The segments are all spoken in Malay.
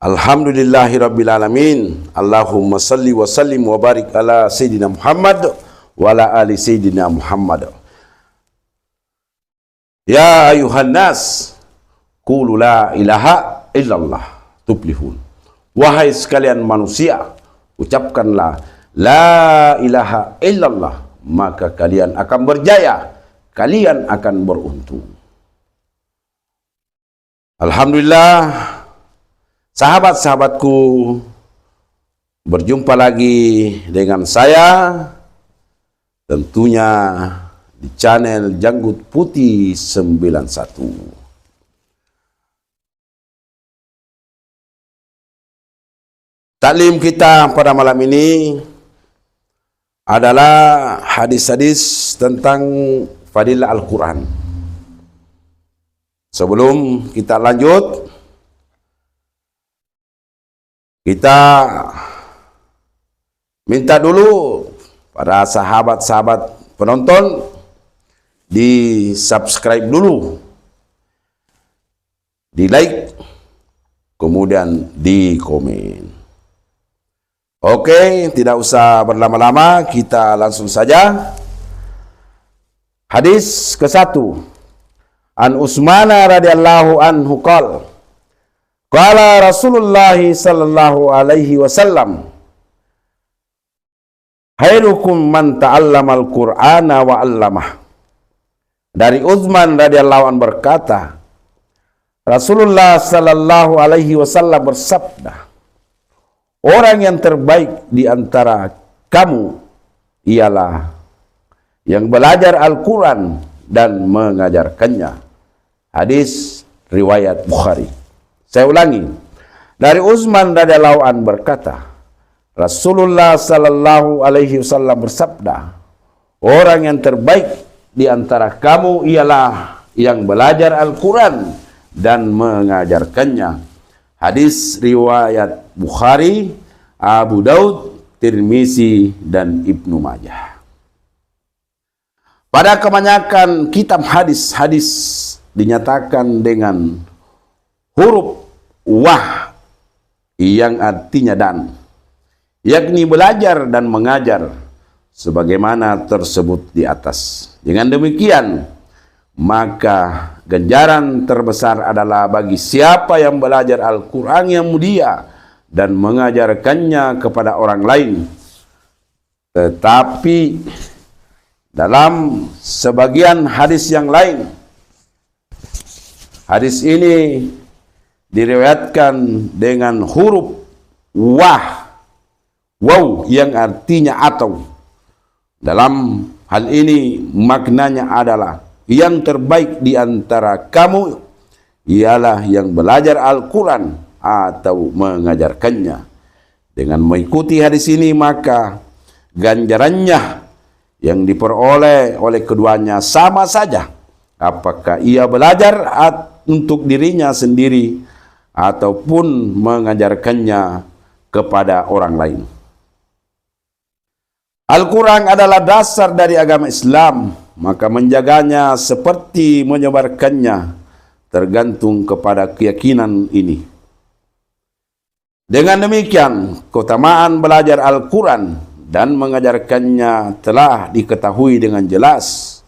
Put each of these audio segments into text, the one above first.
Alhamdulillahirabbil alamin. Allahumma salli wa sallim wa barik ala Sayyidina Muhammad wa ala ali Sayyidina Muhammad. Ya ayuhan nas, qulu la ilaha illallah tuflihun. Wahai sekalian manusia, ucapkanlah la ilaha illallah, maka kalian akan berjaya, kalian akan beruntung. Alhamdulillah, sahabat-sahabatku, berjumpa lagi dengan saya, tentunya di channel Janggut Putih 91. Taklim kita pada malam ini adalah hadis-hadis tentang fadilah Al-Quran. Sebelum kita lanjut, kita minta dulu para sahabat-sahabat penonton di subscribe dulu, di like, kemudian di komen. Oke, tidak usah berlama-lama, kita langsung saja. Hadis ke-1. An Utsman radhiyallahu anhu qala Rasulullah sallallahu alaihi wasallam, khairukum man ta'allama al-Qur'ana wa 'allamah. Dari Utsman radhiyallahu anhu berkata, Rasulullah sallallahu alaihi wasallam bersabda, orang yang terbaik di antara kamu ialah yang belajar Al-Quran dan mengajarkannya. Hadis riwayat Bukhari. Saya ulangi. Dari Utsman radhiyallahu anhu berkata, Rasulullah sallallahu alaihi wasallam bersabda, orang yang terbaik di antara kamu ialah yang belajar Al-Quran dan mengajarkannya. Hadis riwayat Bukhari, Abu Daud, Tirmizi, dan Ibnu Majah. Pada kebanyakan kitab hadis-hadis dinyatakan dengan huruf wah yang artinya dan, yakni belajar dan mengajar sebagaimana tersebut di atas. Dengan demikian, maka ganjaran terbesar adalah bagi siapa yang belajar Al-Quran yang mulia dan mengajarkannya kepada orang lain. Tetapi dalam sebagian hadis yang lain, hadis ini diriwayatkan dengan huruf waw yang artinya atau. Dalam hal ini maknanya adalah yang terbaik di antara kamu ialah yang belajar Al-Quran atau mengajarkannya. Dengan mengikuti hadis ini, maka ganjarannya yang diperoleh oleh keduanya sama saja, apakah ia belajar untuk dirinya sendiri ataupun mengajarkannya kepada orang lain. Al-Quran adalah dasar dari agama Islam, maka menjaganya seperti menyebarkannya tergantung kepada keyakinan ini. Dengan demikian, keutamaan belajar Al-Quran dan mengajarkannya telah diketahui dengan jelas.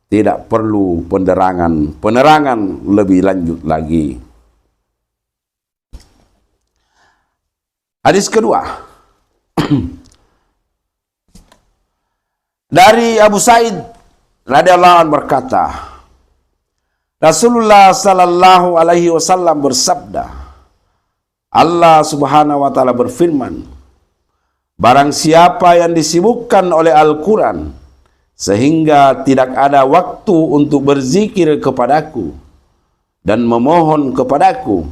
Tidak perlu penerangan lebih lanjut lagi. Hadis kedua. Dari Abu Sa'id radhiyallahu anhu berkata, Rasulullah sallallahu alaihi wasallam bersabda, Allah subhanahu wa ta'ala berfirman, barang siapa yang disibukkan oleh Al-Quran sehingga tidak ada waktu untuk berzikir kepadaku dan memohon kepadaku,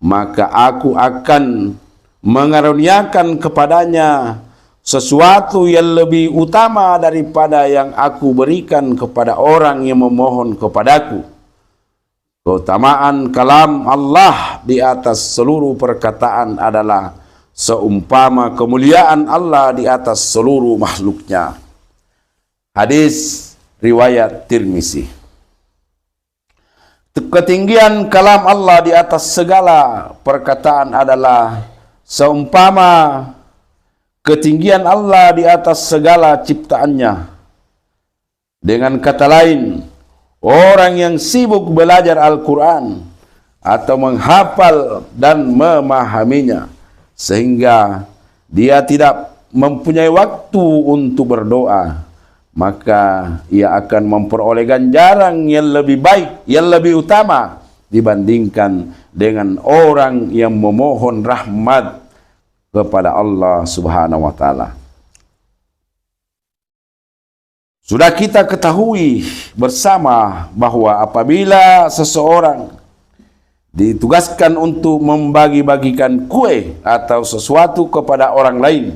maka aku akan mengaruniakan kepadanya sesuatu yang lebih utama daripada yang aku berikan kepada orang yang memohon kepadaku. Keutamaan kalam Allah di atas seluruh perkataan adalah seumpama kemuliaan Allah di atas seluruh makhluknya. Hadis riwayat Tirmizi. Ketinggian kalam Allah di atas segala perkataan adalah seumpama ketinggian Allah di atas segala ciptaannya. Dengan kata lain, orang yang sibuk belajar Al-Quran atau menghafal dan memahaminya, sehingga dia tidak mempunyai waktu untuk berdoa, maka ia akan memperoleh ganjaran yang lebih baik, yang lebih utama dibandingkan dengan orang yang memohon rahmat kepada Allah Subhanahu wa taala. Sudah kita ketahui bersama bahwa apabila seseorang ditugaskan untuk membagi-bagikan kue atau sesuatu kepada orang lain,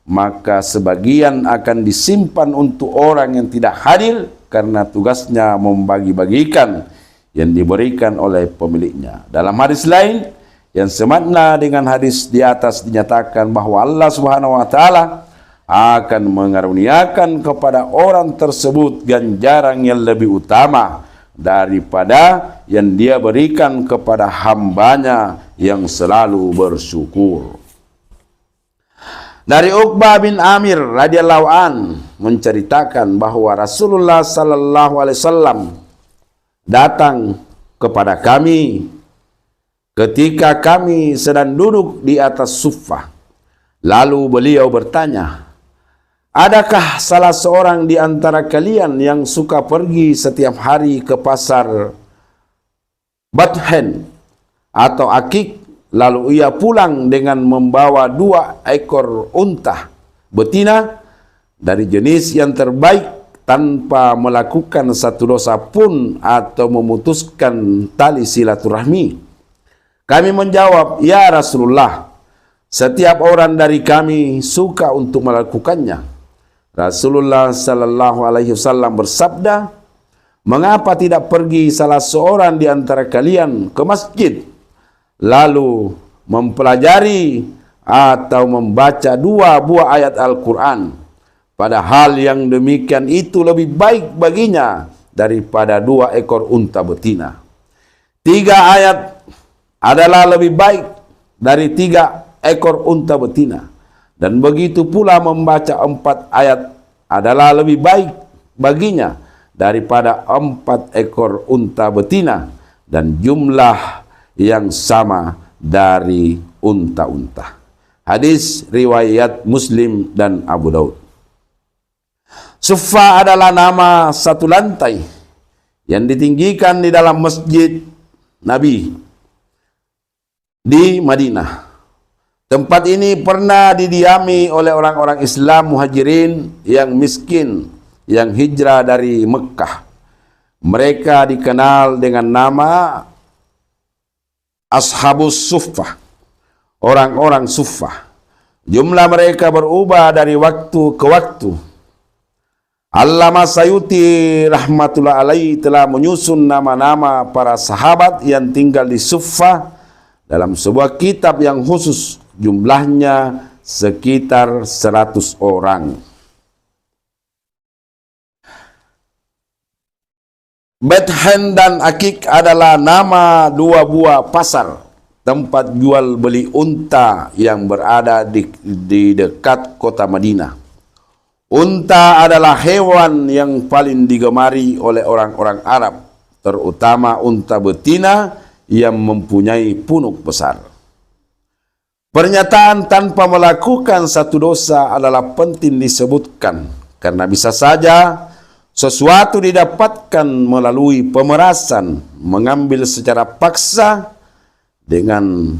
maka sebagian akan disimpan untuk orang yang tidak hadir karena tugasnya membagi-bagikan yang diberikan oleh pemiliknya. Dalam hadis lain yang semakna dengan hadis di atas dinyatakan bahwa Allah Subhanahu wa taala akan mengaruniakan kepada orang tersebut ganjaran yang lebih utama daripada yang dia berikan kepada hambanya yang selalu bersyukur. Dari Uqbah bin Amir radhiyallahu an menceritakan bahwa Rasulullah sallallahu alaihi wasallam datang kepada kami ketika kami sedang duduk di atas suffah. Lalu beliau bertanya, "Adakah salah seorang di antara kalian yang suka pergi setiap hari ke pasar Bathen atau Akik, lalu ia pulang dengan membawa 2 ekor unta betina dari jenis yang terbaik tanpa melakukan satu dosa pun atau memutuskan tali silaturahmi?" Kami menjawab, "Ya Rasulullah, setiap orang dari kami suka untuk melakukannya." Rasulullah sallallahu alaihi wasallam bersabda, "Mengapa tidak pergi salah seorang di antara kalian ke masjid lalu mempelajari atau membaca 2 buah ayat Al-Quran? Padahal yang demikian itu lebih baik baginya daripada 2 ekor unta betina. 3 ayat adalah lebih baik dari 3 ekor unta betina. Dan begitu pula membaca 4 ayat adalah lebih baik baginya daripada 4 ekor unta betina dan jumlah yang sama dari unta-unta." Hadis riwayat Muslim dan Abu Daud. Suffah adalah nama satu lantai yang ditinggikan di dalam masjid Nabi di Madinah. Tempat ini pernah didiami oleh orang-orang Islam muhajirin yang miskin yang hijrah dari Mekah. Mereka dikenal dengan nama Ashabus Suffah, orang-orang Suffah. Jumlah mereka berubah dari waktu ke waktu. Allamah Sayuti rahmatullah alaihi telah menyusun nama-nama para sahabat yang tinggal di Suffah dalam sebuah kitab yang khusus. Jumlahnya sekitar 100 orang. Bathen dan Akik adalah nama 2 buah pasar tempat jual beli unta yang berada di dekat kota Madinah. Unta adalah hewan yang paling digemari oleh orang-orang Arab, terutama unta betina yang mempunyai punuk besar. Pernyataan tanpa melakukan satu dosa adalah penting disebutkan karena bisa saja sesuatu didapatkan melalui pemerasan, mengambil secara paksa dengan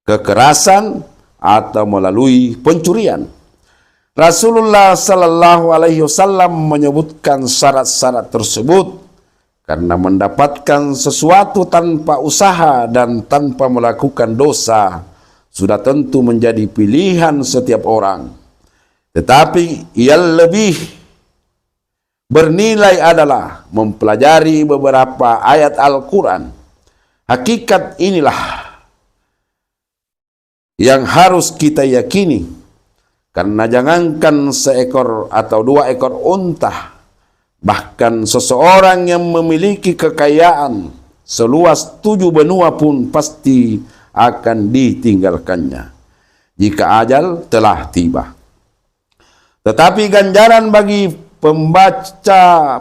kekerasan atau melalui pencurian. Rasulullah sallallahu alaihi wasallam menyebutkan syarat-syarat tersebut karena mendapatkan sesuatu tanpa usaha dan tanpa melakukan dosa sudah tentu menjadi pilihan setiap orang. Tetapi yang lebih bernilai adalah mempelajari beberapa ayat Al-Quran. Hakikat inilah yang harus kita yakini, karena jangankan seekor atau 2 ekor unta, Bahkan seseorang yang memiliki kekayaan seluas 7 benua pun pasti akan ditinggalkannya jika ajal telah tiba. Tetapi ganjaran bagi pembaca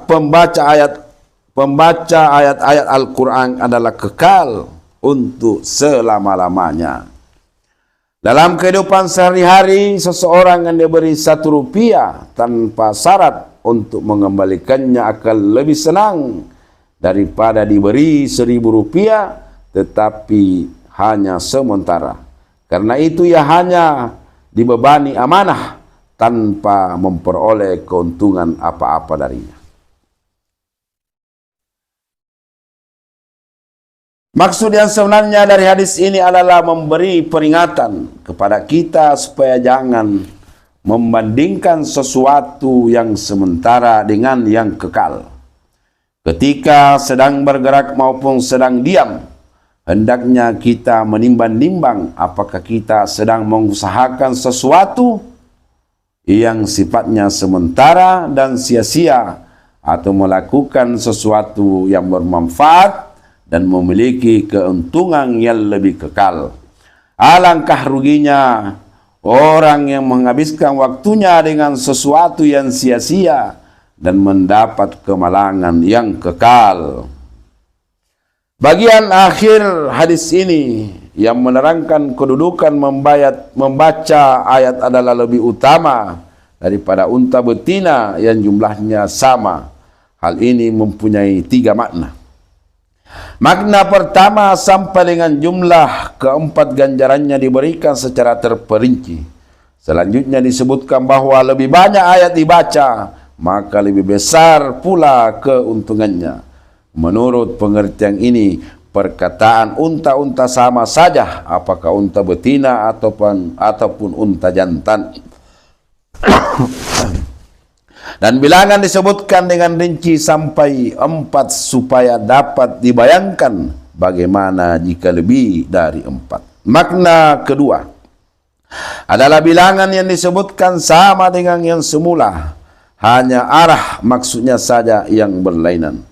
ayat-ayat Al-Quran adalah kekal untuk selama-lamanya. Dalam kehidupan sehari-hari, seseorang yang diberi 1 rupiah tanpa syarat untuk mengembalikannya akan lebih senang daripada diberi 1.000 rupiah tetapi hanya sementara. Karena itu ia hanya dibebani amanah tanpa memperoleh keuntungan apa-apa darinya. Maksud yang sebenarnya dari hadis ini adalah memberi peringatan kepada kita supaya jangan membandingkan sesuatu yang sementara dengan yang kekal. Ketika sedang bergerak maupun sedang diam, hendaknya kita menimbang-nimbang apakah kita sedang mengusahakan sesuatu yang sifatnya sementara dan sia-sia atau melakukan sesuatu yang bermanfaat dan memiliki keuntungan yang lebih kekal. Alangkah ruginya orang yang menghabiskan waktunya dengan sesuatu yang sia-sia dan mendapat kemalangan yang kekal. Bagian akhir hadis ini yang menerangkan kedudukan membaca ayat adalah lebih utama daripada unta betina yang jumlahnya sama. Hal ini mempunyai 3 makna. Makna pertama, sampai dengan jumlah keempat ganjarannya diberikan secara terperinci. Selanjutnya disebutkan bahwa lebih banyak ayat dibaca, maka lebih besar pula keuntungannya. Menurut pengertian ini, perkataan unta-unta sama saja apakah unta betina ataupun unta jantan. Dan bilangan disebutkan dengan rinci sampai 4 supaya dapat dibayangkan bagaimana jika lebih dari 4. Makna kedua adalah bilangan yang disebutkan sama dengan yang semula, hanya arah maksudnya saja yang berlainan.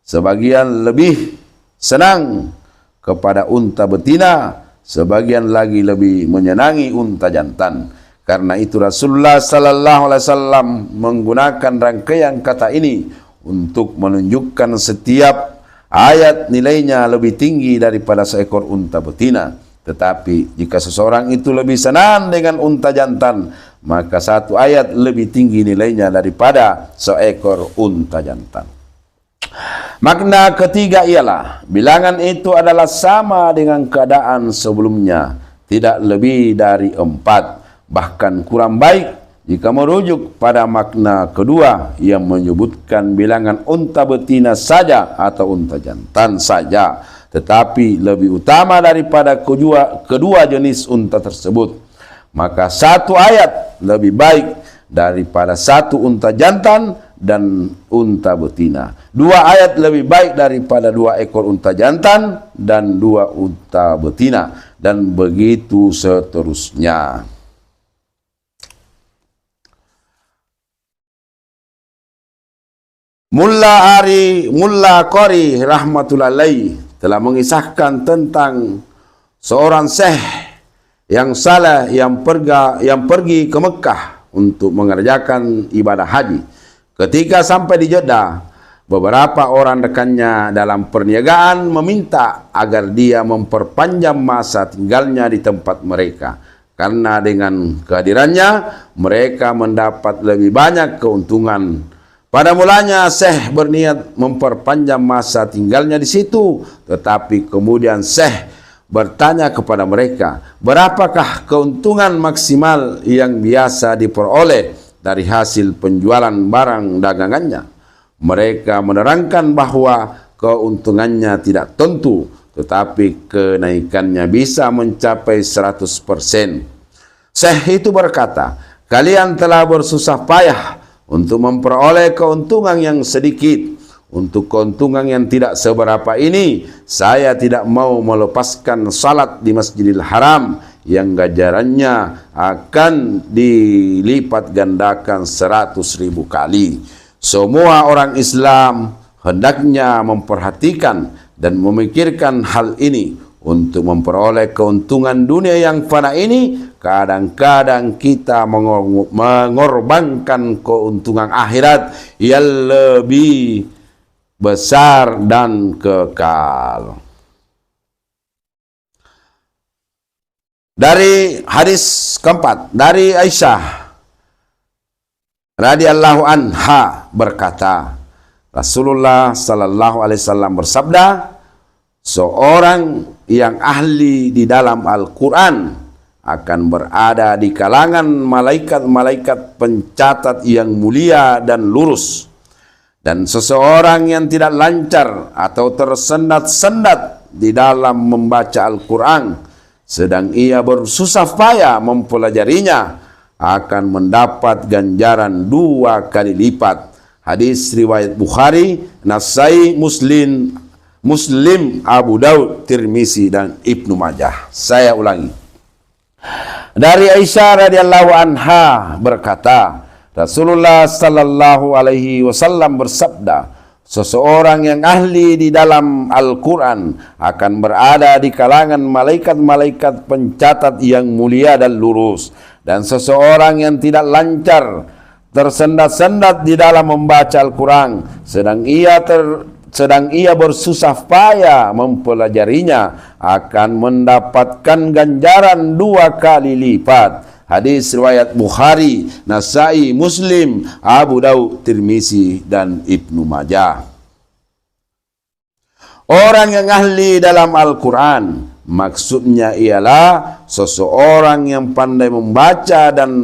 Sebagian lebih senang kepada unta betina, sebagian lagi lebih menyenangi unta jantan. Karena itu Rasulullah sallallahu alaihi wasallam menggunakan rangkaian kata ini untuk menunjukkan setiap ayat nilainya lebih tinggi daripada seekor unta betina. Tetapi jika seseorang itu lebih senang dengan unta jantan, maka 1 ayat lebih tinggi nilainya daripada seekor unta jantan. Makna ketiga ialah bilangan itu adalah sama dengan keadaan sebelumnya, tidak lebih dari 4, bahkan kurang baik jika merujuk pada makna kedua yang menyebutkan bilangan unta betina saja atau unta jantan saja, tetapi lebih utama daripada kedua jenis unta tersebut. Maka 1 ayat lebih baik daripada 1 unta jantan dan unta betina. 2 ayat lebih baik daripada 2 ekor unta jantan dan 2 unta betina, dan begitu seterusnya. Mulla Qari rahmatullahi alaih telah mengisahkan tentang seorang syekh yang saleh yang pergi ke Mekah untuk mengerjakan ibadah haji. Ketika sampai di Jeddah, beberapa orang rekannya dalam perniagaan meminta agar dia memperpanjang masa tinggalnya di tempat mereka, karena dengan kehadirannya mereka mendapat lebih banyak keuntungan. Pada mulanya Syekh berniat memperpanjang masa tinggalnya di situ, tetapi kemudian Syekh bertanya kepada mereka, berapakah keuntungan maksimal yang biasa diperoleh dari hasil penjualan barang dagangannya? Mereka menerangkan bahwa keuntungannya tidak tentu, tetapi kenaikannya bisa mencapai 100%. Syekh itu berkata, kalian telah bersusah payah untuk memperoleh keuntungan yang sedikit. Untuk keuntungan yang tidak seberapa ini, saya tidak mau melepaskan salat di Masjidil Haram yang ganjarannya akan dilipat gandakan 100.000 kali. Semua orang Islam hendaknya memperhatikan dan memikirkan hal ini untuk memperoleh keuntungan dunia yang fana ini. Kadang-kadang kita mengorbankan keuntungan akhirat yang lebih besar dan kekal. Dari hadis keempat, dari Aisyah radhiyallahu anha berkata, Rasulullah sallallahu alaihi wasallam bersabda, seorang yang ahli di dalam Al-Quran akan berada di kalangan malaikat-malaikat pencatat yang mulia dan lurus. Dan seseorang yang tidak lancar atau tersendat-sendat di dalam membaca Al-Quran, sedang ia bersusah payah mempelajarinya, akan mendapat ganjaran 2 kali lipat. Hadis riwayat Bukhari, Nasai, Muslim, Abu Daud, Tirmizi, dan Ibnu Majah. Saya ulangi. Dari Aisyah radhiyallahu anha berkata, Rasulullah sallallahu alaihi wasallam bersabda, seseorang yang ahli di dalam Al-Quran akan berada di kalangan malaikat-malaikat pencatat yang mulia dan lurus. Dan seseorang yang tidak lancar, tersendat-sendat di dalam membaca Al-Quran, sedang ia bersusah payah mempelajarinya, akan mendapatkan ganjaran 2 kali lipat. Hadis riwayat Bukhari, Nasai, Muslim, Abu Daud, Tirmizi, dan Ibnu Majah. Orang yang ahli dalam Al-Quran maksudnya ialah seseorang yang pandai membaca dan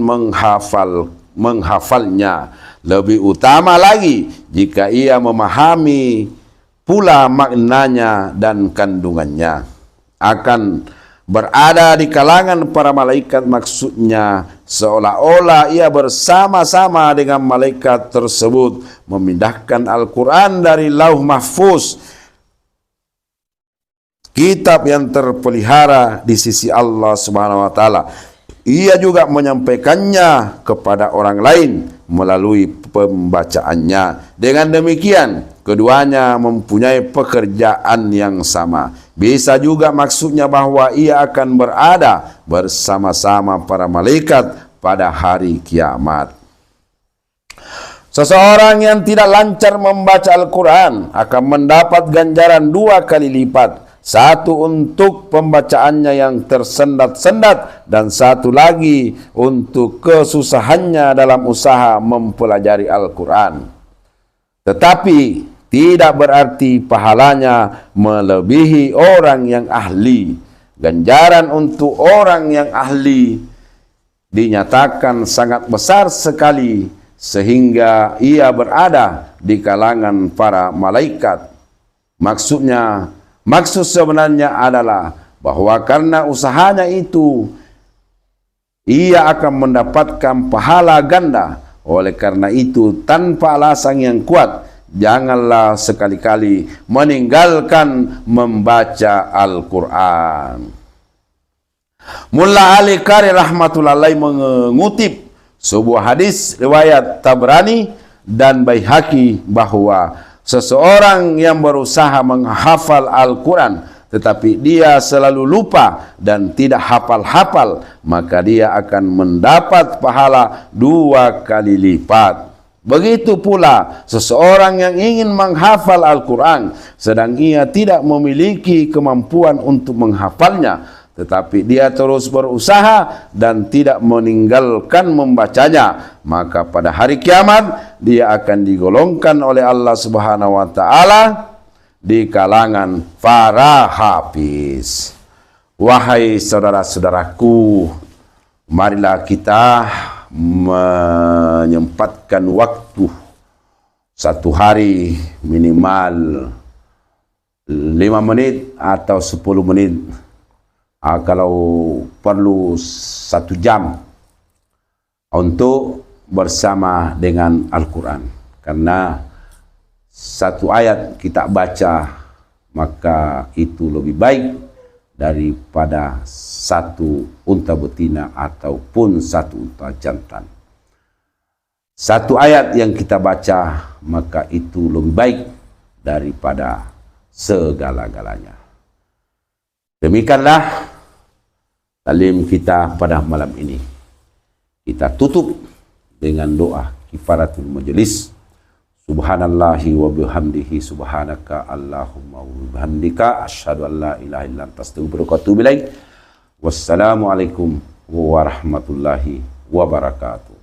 menghafalnya. Lebih utama lagi jika ia memahami pula maknanya dan kandungannya. Akan berada di kalangan para malaikat maksudnya seolah-olah ia bersama-sama dengan malaikat tersebut memindahkan Al-Quran dari Lauh Mahfuz, kitab yang terpelihara di sisi Allah Subhanahu wa taala. Ia juga menyampaikannya kepada orang lain melalui pembacaannya. Dengan demikian, keduanya mempunyai pekerjaan yang sama. Bisa juga maksudnya bahwa ia akan berada bersama-sama para malaikat pada hari kiamat. Seseorang yang tidak lancar membaca Al-Quran akan mendapat ganjaran 2 kali lipat. 1 untuk pembacaannya yang tersendat-sendat, dan 1 lagi untuk kesusahannya dalam usaha mempelajari Al-Quran. Tetapi tidak berarti pahalanya melebihi orang yang ahli. Ganjaran untuk orang yang ahli dinyatakan sangat besar sekali, sehingga ia berada di kalangan para malaikat. Maksud sebenarnya adalah bahwa karena usahanya itu ia akan mendapatkan pahala ganda. Oleh karena itu, tanpa alasan yang kuat, janganlah sekali-kali meninggalkan membaca Al-Quran. Mullah Ali Qari rahmatullahi alaih mengutip sebuah hadis riwayat Tabrani dan Baihaqi bahwa seseorang yang berusaha menghafal Al-Quran tetapi dia selalu lupa dan tidak hafal-hafal, maka dia akan mendapat pahala 2 kali lipat. Begitu pula seseorang yang ingin menghafal Al-Quran sedang ia tidak memiliki kemampuan untuk menghafalnya, tetapi dia terus berusaha dan tidak meninggalkan membacanya, maka pada hari kiamat dia akan digolongkan oleh Allah Subhanahu wa taala di kalangan para hafiz. Wahai saudara-saudaraku, marilah kita menyempatkan waktu 1 hari minimal 5 menit atau 10 menit, kalau perlu 1 jam untuk bersama dengan Al-Quran. Karena 1 ayat kita baca, maka itu lebih baik daripada 1 unta betina ataupun 1 unta jantan. satu ayat yang kita baca, maka itu lebih baik daripada segala-galanya. Demikianlah talim kita pada malam ini. Kita tutup dengan doa kifaratul majelis. Subhanallahi wa bihamdihi subhanaka Allahumma wa bihamdika asyhadu an la ilaha illa anta astaghfiruka wa atubu ilaik. Wassalamualaikum warahmatullahi wabarakatuh.